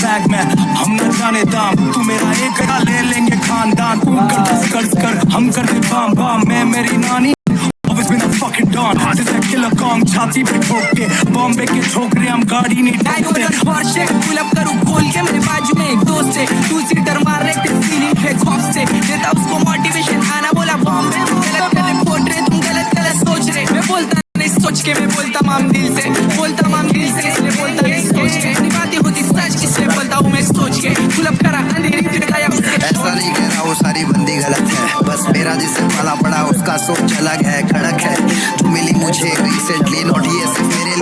Bag में हम न जाने दाम तू मेरा एक का ले लेंगे खानदान तू कर कर्ज कर हम करते बाम बाम मैं मेरी नानी always been a fucking don this is a killer kong छाती पे ठोक के बॉम्बे के छोकरे हम गाड़ी नहीं ठोकते Porsche pull up करूँ खोल के मेरे बाजू में एक दोस्त है टू सीटर मार रहे थे फीलिंग है खौफ से देता उसको मोटिवेशन आना बोला बॉम्बे गलत गलत बोल रहे तुम गलत गलत सोच रहे मैं बोलता नहीं सोच के मैं बोलता माम दिल से इसलिए बोलता नहीं सोच के अपनी बातें होती सच इसलिए बोलता हूँ मैं सोच के पुल अप करा अंधेरी फिर गया ऐसा नहीं कह रहा वो सारी बंदी गलत है बस मेरा जिससे पाला पड़ा उसका सोच अलग है खड़क है जो मिली मुझे रिसेंटली नॉट ये सिर्फ मेरे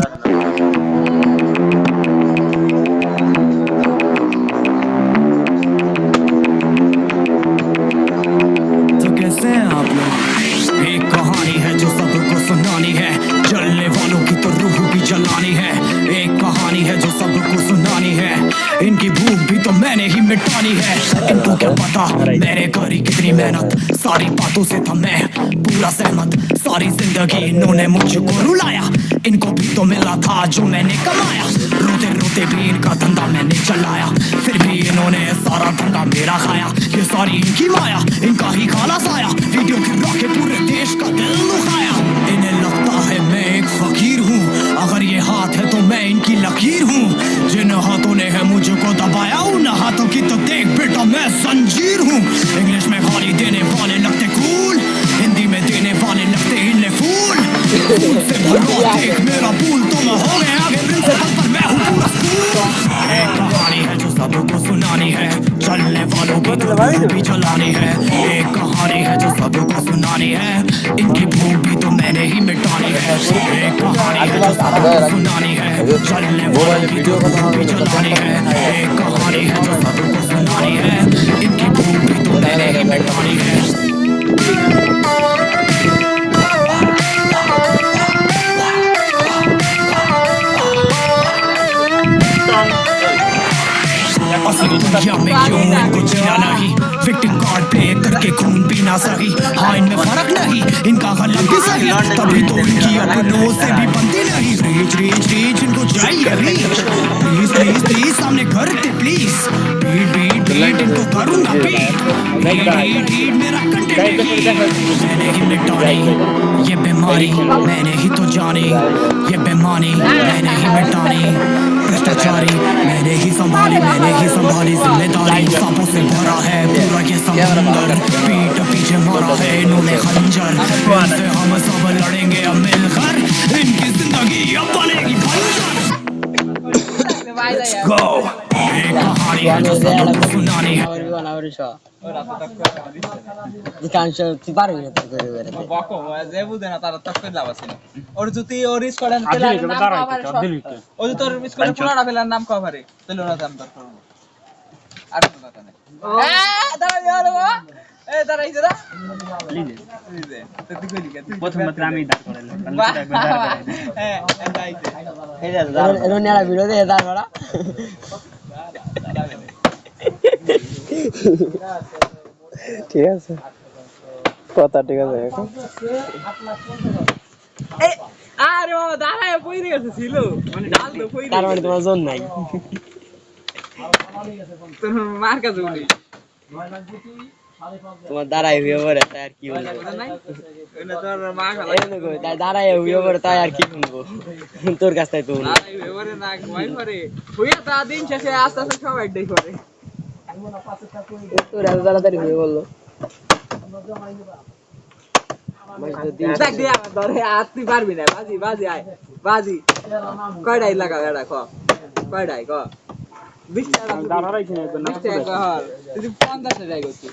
तो कैसे हैं आप लोग एक कहानी है जो सबको सुनानी है जलने वालों की तो रूह भी जलानी है एक कहानी है जो सबको सुनानी है इनकी भूख भी तो मैंने ही मिटानी है इनको क्या पता मैंने करी कितनी मेहनत सारी बातों से था मैं पूरा सहमत सारी जिंदगी इन्होंने मुझको रुलाया इनको भी तो मिला था जो मैंने कमाया रोते रोते भी इनका धंधा मैंने चलाया फिर भी इन्होंने सारा धंधा मेरा खाया ये सारी इनकी माया इनका ही खाना साया वीडियो गिरा के पूरे देश का दिल दुखाया इन्हें लगता है मैं एक फकीर हूँ अगर ये हाथ है तो मैं इनकी लकीर हूँ जिन हाथों ने है मुझको दबाया उन हाथों की तो देख बेटा मैं जंजीर हूँ इंग्लिश में गाली देने वाले लगते कूल हिंदी में देने वाले लगते हिलने फूल से भरो देख मेरा पूल तो मैं हो गया आगे प्रिंसिपल पर मैं हूँ पूरा स्कूल एक कहानी है जो सबको सुनानी है चलने वालों की तो रूह भी जलानी है एक कहानी है जो सबको सुनानी है इनकी भूख भी तो मैंने ही मिटानी है एक कहानी है जो सबको सुनानी है चलने वालों की तो रूह भी जलानी है एक कहानी है जो सबको सुनानी है इनकी भूख भी तो मैंने ही मिटानी है दुनिया में क्यों इनको जीना नहीं विक्टिम कार्ड प्ले करके खून पीना सही हाँ इनमें फर्क नहीं इनका गला भी सही तभी तो इनकी अपनों से भी बनती नहीं रीच रीच रीच इनको चाहिए रीच प्लीज प्लीज प्लीज सामने करते प्लीज बीट बीट बीट इनको करूंगा बीट बीट बीट बीट मेरा कंटेंट मैंने ही मिटानी ये बीमारी मैंने ही तो जानी ये बेमानी मैंने ही मिटानी भ्रष्टाचारी मैंने ही संभाली जिम्मेदारी सांपों से भरा है पूरा ये समुंदर पीठ पीछे मारा है इन्होंने खंजर इनसे हम सब लड़ेंगे अब मिलकर इनकी जिंदगी अब बनेगी बंजर गो एक कहानी है जो सबको सुनानी है নাম কভারে ঠিক আছে কথা ঠিক আছে আরে বাবা দাঁড়ায় পইরে গেছে ছিল মানে ডাল তো পইরে তার মানে তোমার জোন নাই তোর মার কাছে উনি তোমার দাঁড়াই হয়ে পড়ে তাই আর কি বলবো ওনা তোর মা খালা এই দেখো তাই দাঁড়াই হয়ে পড়ে তাই আর কি বলবো তোর কাছে তাই তো দাঁড়াই হয়ে পড়ে না ঘুমাই পড়ে হইয়া তা দিন শেষে আস্তে আস্তে সবাই ডাই করে তোর এত তাড়াতাড়ি হয়ে বললো দেখ দিয়া ধরে আর তুই পারবি না বাজি বাজি আয় বাজি কয়ডাই লাগা এডা ক কয়ডাই ক 20 টাকা দাঁড়া রাখি না 20 টাকা হল তুই 50 টাকা গছি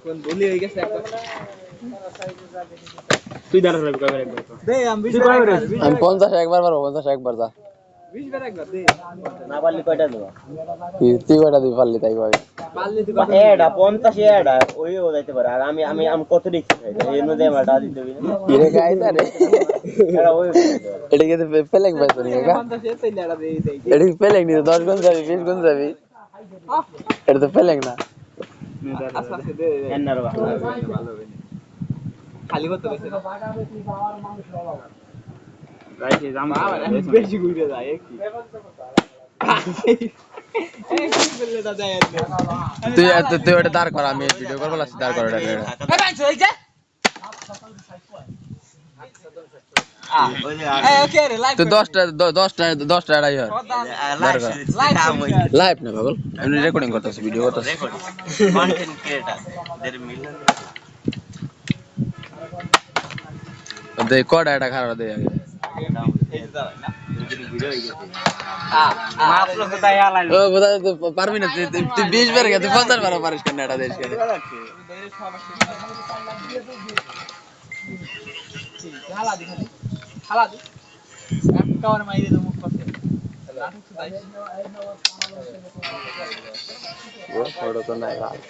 কোন বলি হই গেছে একবার তুই দাঁড়া রাখবি কয়বার একবার দে আমি 20 টাকা আমি 50 একবার পারবো 50 একবার যা 20 বার একবার দে না পারলি কয়টা দেবা তুই কয়টা দিবি পারলি তাই ভাই পারলি তুই এডা 50 এডা ওইও যাইতে পারে আর আমি কত দেখছি এই নদে আমারটা দিতে দিবি এরে গাইতা রে এডা ওই এটা কি পেলেক ভাই তো নিগা 50 এতে লেড়া দেই দেই এটা পেলেক নি 10 গুণ যাবি 20 গুণ যাবি এটা তো পেলেক না আস্তে আস্তে দে এন্নার ভালো হবে খালি কত গেছে রাইছে জামা বেশি ঘুরে যায় কি তুই ওটা দাঁড় কর, আমি ভিডিও করবো, দাঁড় কর ওটা। তো 10টা এটাই হয় লাইভ না পাগল, আমি রেকর্ডিং করতেছি, ভিডিও করতেছি। কন্টেন্ট ক্রিয়েটর দের মিলন দে কোডা এটা খারাপ দে আগে। ও বোধা তো পারবি না, তুই 20 বার গেছিস, 50 বার পারিস কেন এটা দেশ কেন? ও ফটো তো নাই ভালো।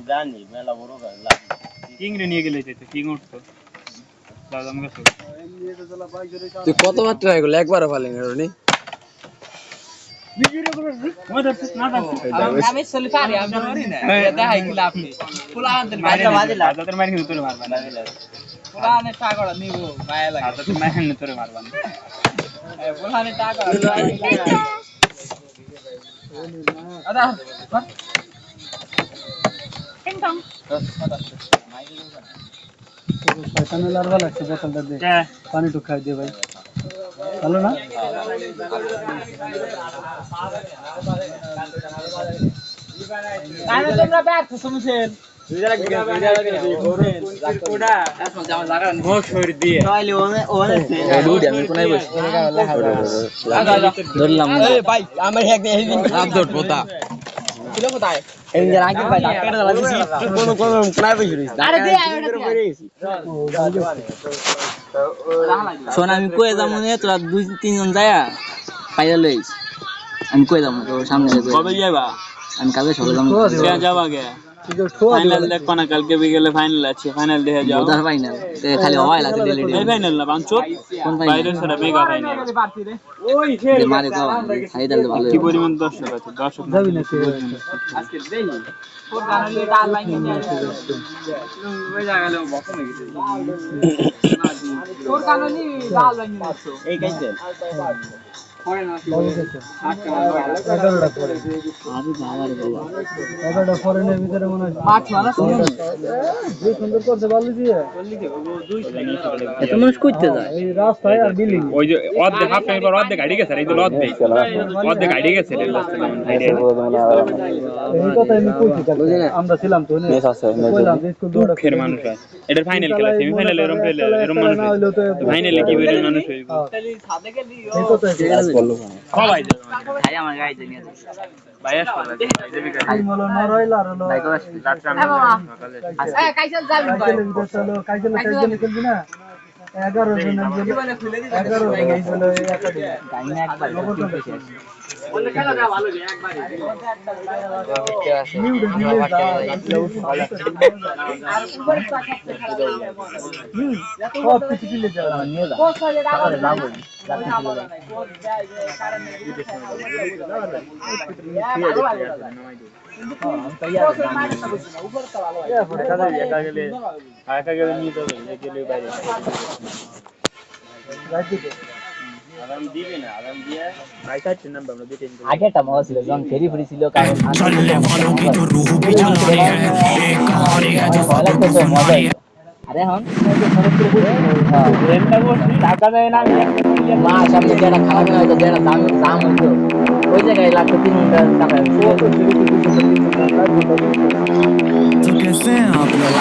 জানি মেলা বড় কিংরে নিয়ে গেলে যেতে কিং উঠতো দাদাম গেছে। তুই কতবার ট্রাই করলি, একবারও পারলি না রনি? আমি চলি পারি, আমি পারি না। দেখাই কি লাভ নেই। ফুলানের দাদাদের মার কিন্তু তোরে মারবা না, ফুলানের টাকা নিব মায়া লাগে। দাদাদের মার কিন্তু তোরে মারবা না। ফুলানের টাকা আদা টিংটং শয়তানের লার্ভা লাগছে, বোতলটা দে, পানি টুক খাই দে ভাই, ভালো না? তাহলে তোমরা ব্যর্থ শুনছেন। ধরলাম ভাই, আমার একদিন আপডেট পোতা ছিল কোথায়? শোন, আমি কয়ে যাবো না, তোরা 2-3 জন যায় পাইয়া লইস, আমি কয়ে যাবো তোর সামনে। কবে যাবা? আমি কালকে সকালে যাবা গে ফাইনাল দেখো না, কালকে বিকেলে ফাইনাল আছে, ফাইনাল দেখে যাও। ওদার ফাইনাল খালি হওয়াই লাগে ডেলি এই ফাইনাল না বাঞ্চো, কোন বাইরে ফাইনাল সেটা মেগা ফাইনাল। মারে দাও খাই দিলে ভালো। কি পরিমাণ দর্শক আছে? দর্শক যাবি না তুই? আজকে দেই তোর গানে ডাল লাগিয়ে নিয়ে ওই জায়গায় বকম হয়ে গেছে। তোর গানে ডাল লাগিয়ে নিছো এই কাইছে হয় না কি 11টা পরে, আরে বাবা রে বাবা, 11টা পরের ভিতরে মনে হয় মাছ মারা শুনুন যে সুন্দর করতে পারলি দিয়ে এত মানুষ কইতে যায়। এই রাস্তায় আর বিল্ডিং, ওই যে অর্ধেক হাফ টাইম পর অর্ধেক গাড়ি গেছে, এই তো অর্ধেক গাড়ি গেছে এই কথা আমি কইছি কালকে, আমরা ছিলাম তো না, কইলাম যে স্কুল দৌড়া দুঃখের মানুষ আছে। এটার ফাইনাল খেলা, সেমিফাইনালে এরকম মানুষ ফাইনালে কি বেরিয়ে মানুষ হইব? সাথে গেলি এই কথা সবাই খাই আমার গাইতে নিয়ে যাস ভাই আসলে খাই মলো নরইলা আর হলো ভাই কস এই কাইসাল যাবি ভাই কাইজেল ভিতর চলো, কাইজেল সাইজেল খেলবি না, 11 জন জীবনে খুলে দিতে 11 জন গেছিল এই একাডেমি গাইনা একবার বলে খেলা যা ভালো যে একবারই নিউডে দিলে যা আর উপরে থাকতে খেলা সব কিছু দিলে যা নিয়ে যা কোচ হয়ে যাবে যাবো কোচ যায় যে কারণে একা গেলে নিয়ে যাবে, গেলে বাইরে আরাম দিবে না, আরাম দিয়ে ভাই কাটছে নাম আমরা দুটো আগেটা মজা ছিল যখন ফেরি ফেরি ছিল, কারণ चलने वालों की तो रूह भी जलानी है एक कहानी है जो सबको सुनानी है আরে এখন টাকা দেয় না, মা সামনে যেটা খাওয়া হয়তো যেটা দাম দাম হইতো ওই জায়গায় লাগতো 3 ঘন্টা টাকা। तो कैसे हैं आप लोग?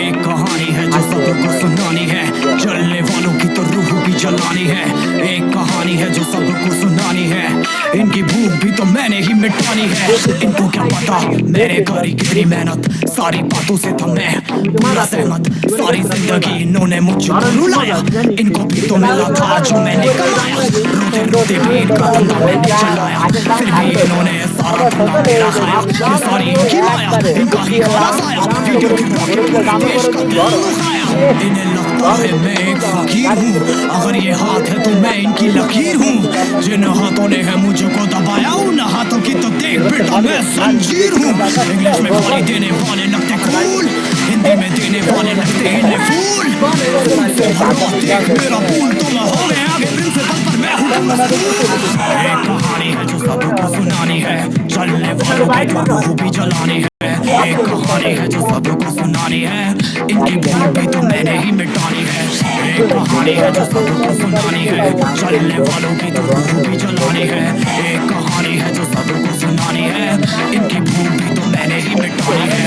एक कहानी है जो सबको सुनानी है चलने वालों की तो रूह भी जलानी है एक कहानी है जो सबको सुनानी है इनकी भूख भी तो मैंने ही मिटानी है इनको क्या पता मेरे करी कितनी मेहनत सारी बातों से था मैं पूरा सहमत सारी जिंदगी इन्होंने मुझको रुलाया इनको भी तो मिला था जो मैंने कराया रोते चलती भीड़ का धंधा मैंने चलाया, फिर भी इन्होंने सारा धंधा मेरा खाया। ये सारी इनकी माया, इनका ही खाना साया, वीडियो की पूरे देश का दिल दुखाया। इन्हें लगता है मैं एक फकीर हूँ, अगर ये हाथ है तो मैं इनकी लकीर हूँ। जिन हाथों ने है मुझको दबाया, उन हाथों की तो देख बेटा मैं जंजीर हूँ। इंग्लिश में गाली देने वाले लगते कूल, हिंदी में देने वाले लगते इन्हें फूल। फूल से भरवा देख मेरा फूल, तो मैं हो गया आगे प्रिंसिपल पर मैं हूँ मजबूर। एक कहानी है जो सबको सुनानी है, चलने वालों की तो रूह भी जलानी है। एक कहानी है जो सबको सुनानी है, इनकी भूल भी तो मैंने ही मिटानी है। एक कहानी है जो सबको सुनानी है, चलने वालों की तो रूह भी जलानी है। एक कहानी है जो सबको सुनानी है, इनकी भूल भी तो मैंने ही मिटानी है।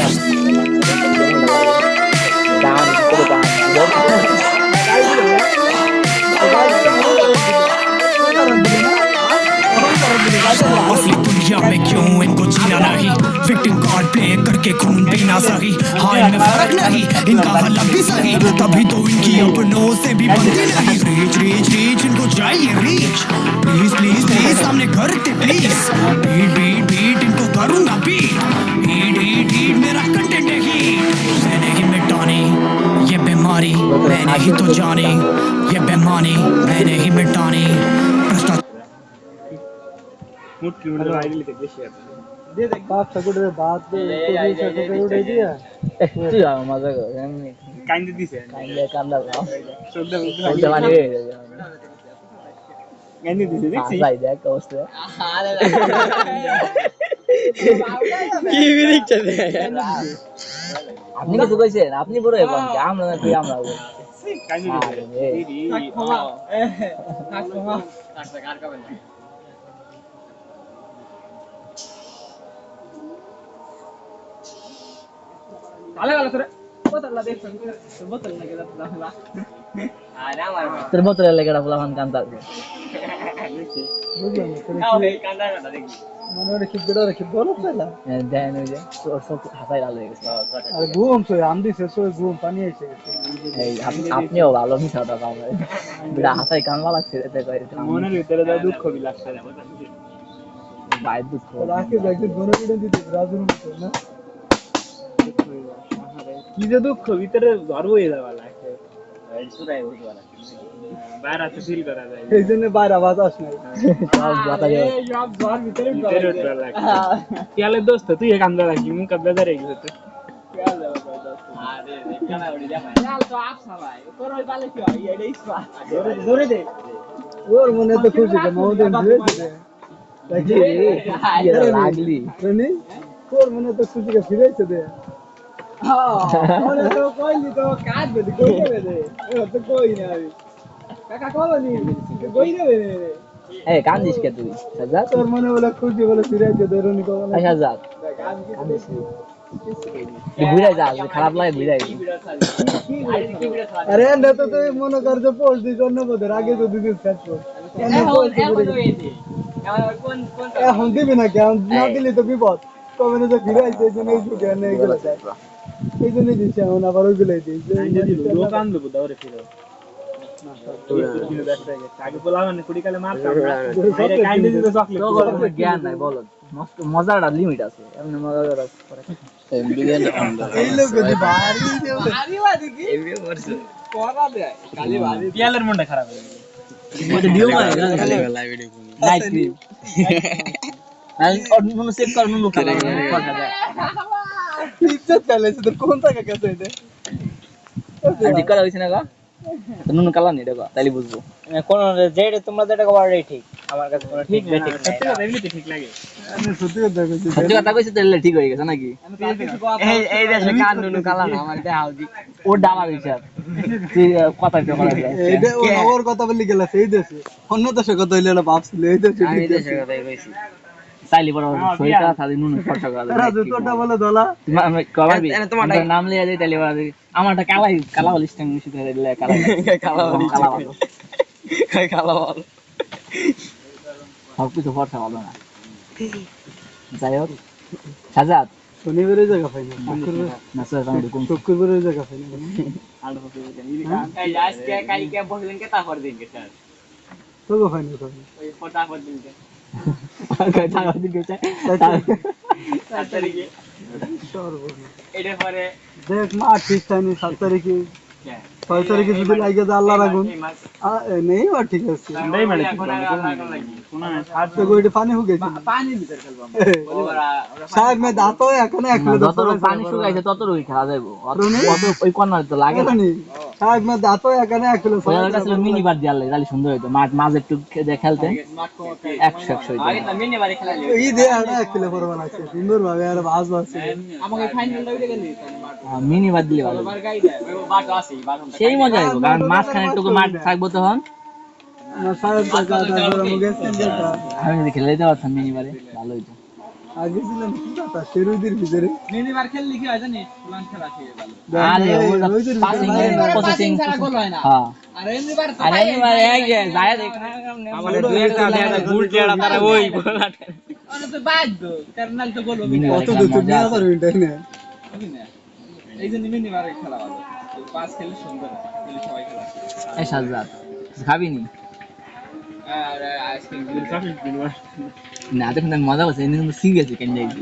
असली दुनिया में क्यों इनको जीना नहीं, विक्टिम कार्ड प्ले करके खून पीना सही। हाँ इनमें फर्क नहीं, इनका हलक भी सही, तभी तो इनकी अपनों से भी बनती नहीं। रीच रीच रीच इनको चाहिए रीच, प्लीज प्लीज प्लीज सामने करते प्लीज। बीट बीट बीट इनको करूंगा बीट, हीट हीट हीट मेरा कंटेंट है हीट। मैंने ही मिटानी ये बीमारी, मैंने ही तो जानी ये बेमानी, मैंने ही मिटानी भ्रष्टाचार। मुट्ठी में लगा के बेশি আছে दे दे बाप सकुड़े बात दे कोई सकुड़े उड़े दिया তুই আমার মজা কর এমনি কাইন্দে দিছে কাইন্দে কান্দা দাও শুদ্ধ ওটা মানে কাইন্দে দিছে দেখছি ভাই দেখ অবস্থা কি বিরিচ্ছে আপনি কিছু কইছেন, আপনি বড় হবেন কি আমরা না তুই আমরা কাইন্দে দিছে দিদি ক্ষমা ক্ষমা কার কাবেন ভালো ভালো করে বোতলটা দেখছেন, বোতল লাগে দাদা আরে আমার তোর বোতলে লেগেটা ফুলাফান কান্দা বুঝলাম নাও এই কান্দাটা দেখি মনে হয় কি বড় কি বড় ফেলা দেন ওই যে সব হাসাই লাল হয়ে গেছে। আর ঘুম তো আমদি শেষ হয়ে ঘুম পানি এসে গেছে। এই আপনিও ভালো মিশাটা কামড়ে বিড়া হাসাই কান্না লাগছে এতে কই মনের ভিতরে যা দুঃখ বিলাসছে বাইর দুঃখ রাখে ব্যাগের বড় ভিডিও দিতে রাজুর মতো না কি যে দুঃখ ভিতরে ঝড় হয়ে যাওয়া লাগছে সুরাই হইতে পারে বাইরে আছে ফিল করা যায় এই জন্য বাইরে আওয়াজ আসে না সব বাতা যায় এই সব ঘর ভিতরে ভিতরে উঠবা লাগছে কেলে দোস্ত তুই এক কান্দা রাখি মুখ কান্দা ধরে গেছে তো আরে কানা উড়ি যা ভাই লাল তো আপসা ভাই তোর ওই বালে কি হয় এইটাই স্পা ধরে দে ওর মনে তো খুশি যে মহোদয় দিয়েছে দেখি লাগলি শুনি ওর মনে তো খুশি কে ফিরেছে দে হ্যাঁ ওরে তো কইলি তো কাজ দে কই দেবে দে ও তো কই না আমি কাকা কইনি কই দেবে রে এই কান্দিস কে তুই সাজাদ তোর মনে বলে খুশি বলে ফিরেছে ধরনি কো না সাজাদ ঘুরে যা খারাপ লাগে ঘুরে আরে না তো তুই মনে কর যে পোস্ট দিছ অন্য বদের আগে তো দিদিস কাজ কর এখন দিবি না কেন না দিলে তো বিপদ কবে না তো ফিরে আইছে এই জন্য এই যুগে না এগুলো এই জন্য দিচ্ছে এখন আবার ওইগুলাই দিচ্ছে দোকান দেবো দাওরে ফিরে আগে বলা মানে কুড়ি কালে মারতাম বাইরে কাইন্দে দিতে চকলেট তোর জ্ঞান নাই বলো মস্ত মজাটা লিমিট আছে এমনি মজা করে এই লোক যদি ভারী আরে বাদি কি এমনি করছে করা দে কালি বাদি পিয়ালের মনটা খারাপ হয়ে গেল মতে ডিও করে লাইভ ভিডিও নাইট ক্রিম আর নুন সেভ কর নুন করে কথা যায় ইজ্জত চলে তো কোন টাকা কাছে এটা ঠিক করা হইছে না গো নুন কালা নি দেখো তাইলে বুঝবো কোন যেটা তোমরা যেটা করাই ঠিক আমার কাছে কোনো ঠিক নাই সত্যি কথা এমনিতে ঠিক লাগে আমি সত্যি কথা কইছি সত্যি কথা কইছিস তাহলে ঠিক হয়ে গেছে নাকি এই দেশে কান নুনু কালা না আমার দেখাও দি ও ডালা দিছে তুই কথা তো করা যায় এইটা ওর কথা বলি গেল সেই দেশে অন্য দেশে কথা হইলে না ভাবছিল এই দেশে আমি দেশের কথাই কইছি তাইলে বড় সইটা তাহলে নুন খরচা করা যায় রাজু তোটা বলে দলা তুমি কবাবি তোমার নাম লিয়া দেই তাইলে বড় আমারটা কালা লিস্ট আমি মিশিয়ে দিলে কালা কালা ভালো কালা বল সব কিছু খরচা ভালো না যাই হোক সাজাদ শনিবারের জায়গা পাই না না স্যার আমি এরকম শুক্রবারের জায়গা পাই না এই আজকে কালকে বসলেন কে তারপর দিন কে স্যার তোকে ফাইনাল করবে ওই ফটাফট দিনকে চার দিন গেছে এটা পরে দেখ মা ঠিক টাইমে 7 তারিখে 6 তারিখে যদি লাগে যে আল্লাহ রাখুন নেই বা ঠিক আছে নাই মানে শোনা সাত তো গোইটা পানি হয়ে গেছে পানির ভিতর খেলবো আমরা সাহেব মে দাঁত হয় এখানে এক কিলো যত পানি শুকাইছে তত রুই খেলা যাইবো অত ওই কর্নার তো লাগে না সাহেব মে দাঁত হয় এখানে এক কিলো ওই কাছে মিনি বার দিয়ে আল্লাহ তাহলে সুন্দর হইতো মাঠ মাঝে একটু খেলতে মাঠ কমতে 100 হইতো আগে না মিনি বাড়ি খেলা এই দে আর এক কিলো পরবার আছে সুন্দর ভাবে আর বাস আছে আমাকে ফাইনালটা উঠে গেলি তাহলে মাঠ মিনি বার দিলে ভালো বার গাই দেয় ওই বাট আছে বাট সেই মজা আইবো কারণ মাঝখানে একটু মাঠ থাকবো তখন না সাহেব কাকা তারপর মুগে সেন্টারটা আমি যদি খেলে দিতে পারতাম মিনি বারে ভালো হইতো আগে ছিলাম কি কথা শেরুদির ভিতরে মিনি বার খেললি কি হয় জানিস ফুলান খেলা খেয়ে ভালো আরে ওটা পাসিং এর প্রসেসিং ছাড়া গোল হয় না হ্যাঁ আর এমনি বার তো আরে এবার এক যায় দেখনা আমাদের দুই একটা গুল টেড়া তারা ওই অনে তো বাদ কারণ নাল তো গোল হবে মিনি কত দূর তুমি না পারবে না এই জন্য মিনি বারে খেলা ভালো পাস খেলে সুন্দর খেলে সবাই খেলা এই সাজাত খাবিনি আর আইসক্রিম না দেখুন মজা হচ্ছে কিন্তু সিরিয়াস কেন যাইছি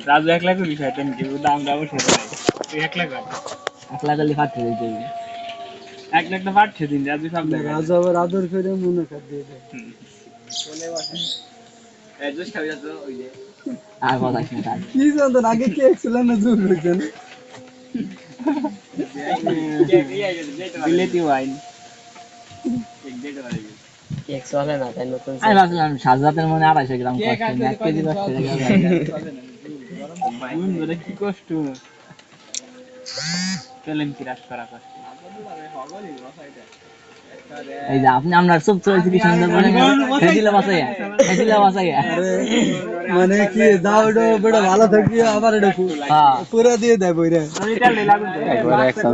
রাজু 1 লাখ বিষয় তেন কি দাম দাম সেটা 1 লাখ একলা গলি ফাটে যাইতে 1 লাখ তো ফাটছে দিন রাজু সব দেখা রাজা আবার আদর করে মনে কর দিয়ে দেয় অ্যাডজাস্ট খাবি তো ওই যে আর কথা শুনে তার কি জানতো আগে কি এক্সেলেন্ট না জুম হইছেন বিলেতি ওয়াইন আমি ভাবছিলাম সাজাতের মনে 250 গ্রাম কষ্ট 1 কেজি কষ্ট কি কষ্ট চলেন কি রাস করা কষ্ট এই যে আপনি আমরা সব চলছি কি সুন্দর করে খেজিলা বাসাই আরে মানে কি দাওড়ো বড় ভালো থাকি আবার এটা হ্যাঁ পুরো দিয়ে দেয় বইরে আমি চাললে লাগুন তো একবার অ্যাকশন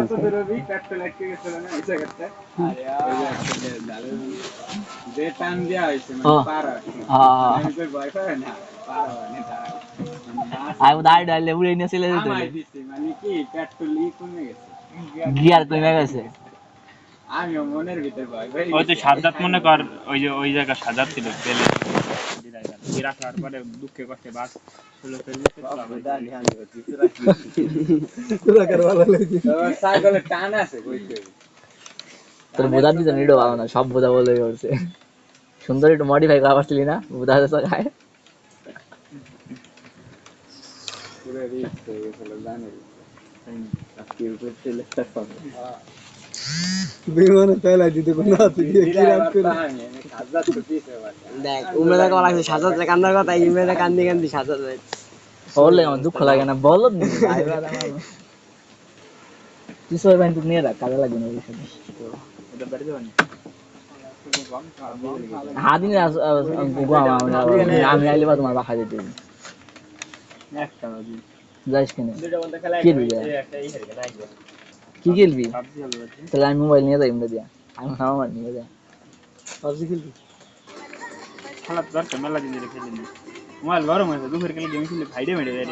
যে টান দেয়া হইছে হ্যাঁ পারা হ্যাঁ আমি ভয় করে না পারা মানে তারা আই দাই ডাইলে উড়ে নিয়ে চলে যেত আমায় দিছে মানে কি পেট্রোল লিক কমে গেছে গিয়ার কমে গেছে আমিও মনের ভিতর ভয় ভাই ওই তো সাজাত মনে কর ওই যে ওই জায়গা সাজাত ছিল পেলে বিরাট হওয়ার পরে দুঃখে কষ্টে বাস ষোলো ফেললে পুরো করে ভালো লাগে সাইকেলে টান আছে কইতে তোর বোঝা দিত নিডো ভালো না সব বোঝা বলে করছে সুন্দর একটু মডিফাই করা পারছিলি না বোঝা যাচ্ছে গায়ে পুরো রিস্ক হয়ে গেছিল জানো আজকে উপর চলে আসছে বিমানে ফেলা দিতে কোনো হাতে দিয়ে কি রাত করে দেখ উমেদা কল আছে সাজাতে কান্নার কথা ইমেদা কান্দি কান্দি সাজাতে বললে আমার দুঃখ লাগে না বলো তুই সবাই ভাই তুই নিয়ে রাখ কাজে লাগবে না ওটা বেড়ে যাবে না হাদিনে আমি আইলে বা তোমার বাসা যেতে একটা বাজি যাইস কেন দুটো বলতে খেলা কি দিবি একটা ই হেরে গেল কি খেলবি ভাবছি হলো বাজি তাহলে আমি মোবাইল নিয়ে যাই এমনি দিয়া আমি আমার নিয়ে যাই পাবজি খেলবি খেলা তো দরকার মেলা দিন ধরে খেলিনি মোবাইল গরম হয়েছে দুপুর খেলে গেম খেলে ভাইডে মেরে দেয়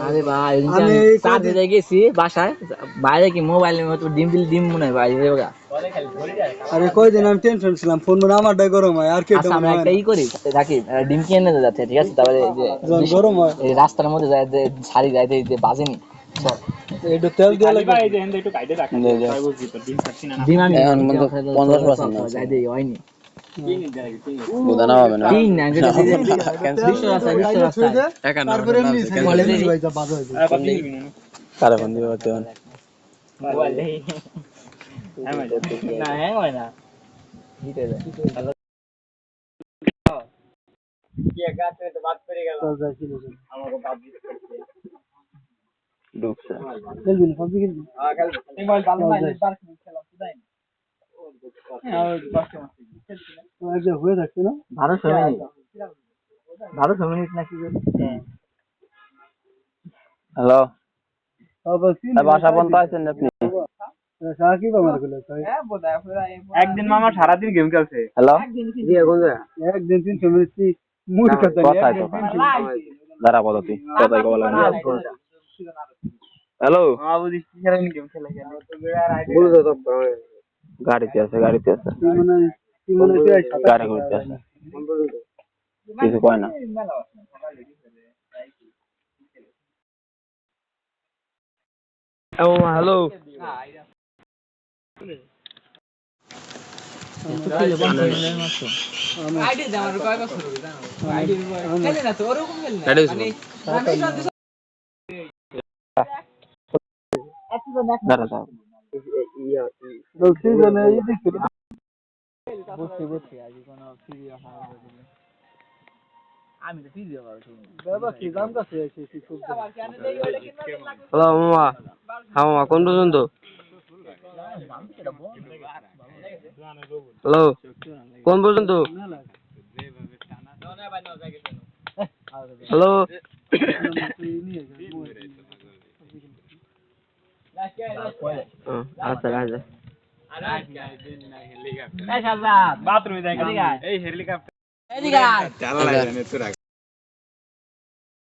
আরে ভাই আমি চার দিনে গেছি বাসায় বাইরে কি মোবাইলের মতো ডিম দিলে ডিম মনে হয় বাইরে ওগা আরে কয়দিন আমি টেনশন ছিলাম ফোন মানে আমারটাই গরম হয় আর আচ্ছা আমরা একটা ই করি রাখি ডিম কিনে নিয়ে যাচ্ছে ঠিক আছে তারপরে এই যে গরম হয় এই রাস্তার মধ্যে যায় যে ছাড়ি যায় যে বাজেনি একটু তেল দিয়ে লাগবে এই যে একটু কাইটে রাখেন তাই বলছি তো ডিম খাচ্ছি না ডিম আমি এখন মনে হয় 50% না। যাই দেই হয়নি বোঝানো হবে না তিন না যেটা বিশ্ব রাস্তা তারপরে এমনি বলে দিই। ভাই যা বাজে হইছে আর কত দিবি না কারে ফোন দিবে তো মোবাইল দেই হ্যাঁ ভাই না হ্যাঁ হয় না দিতে দে কি গাতে তো বাদ করে গেল আমাকে পাবজি ডুবছে খেলবি না পাবজি খেলবি খেল মোবাইল ভালো না বার খেলা শুধাই হ্যাঁ ওই কষ্ট মাসি খেলছি না ওই যে হয়ে যাচ্ছে না 12 মিনিট নাকি হ্যালো তারপর কি বাসা বন্ধ আছেন আপনি সাকি বামার গুলো তাই হ্যাঁ বোধহয় পুরো একদিন মামা সারা দিন গেম খেলছে হ্যালো একদিন 300 মিনিট মুড করতে কোথায় তো দাঁড়া বলো তুই কোথায় কল হ্যালো মামা বুঝিস কি খেলেন গেম খেলে বলে দাও গাড়িতে আছে কি মনে হয় গাড়ি করতে আছে কিছু কয় না ও হ্যালো আইডি দে আমার কয় বছর হলো জানো আইডি খেলে না তো ওরকম খেলে না মানে দাঁড়া দাঁড়া আমি তো ফিজিও পাবো বাবা কি দাম কাছে আছে হ্যালো মামা হ্যাঁ মামা কোন পর্যন্ত হ্যালো কোন পর্যন্ত হ্যালো আচ্ছা আচ্ছা বাথরুমে যাই এই হেলিকপ্টার এদিকে আয়। চালা লাগে না তোরা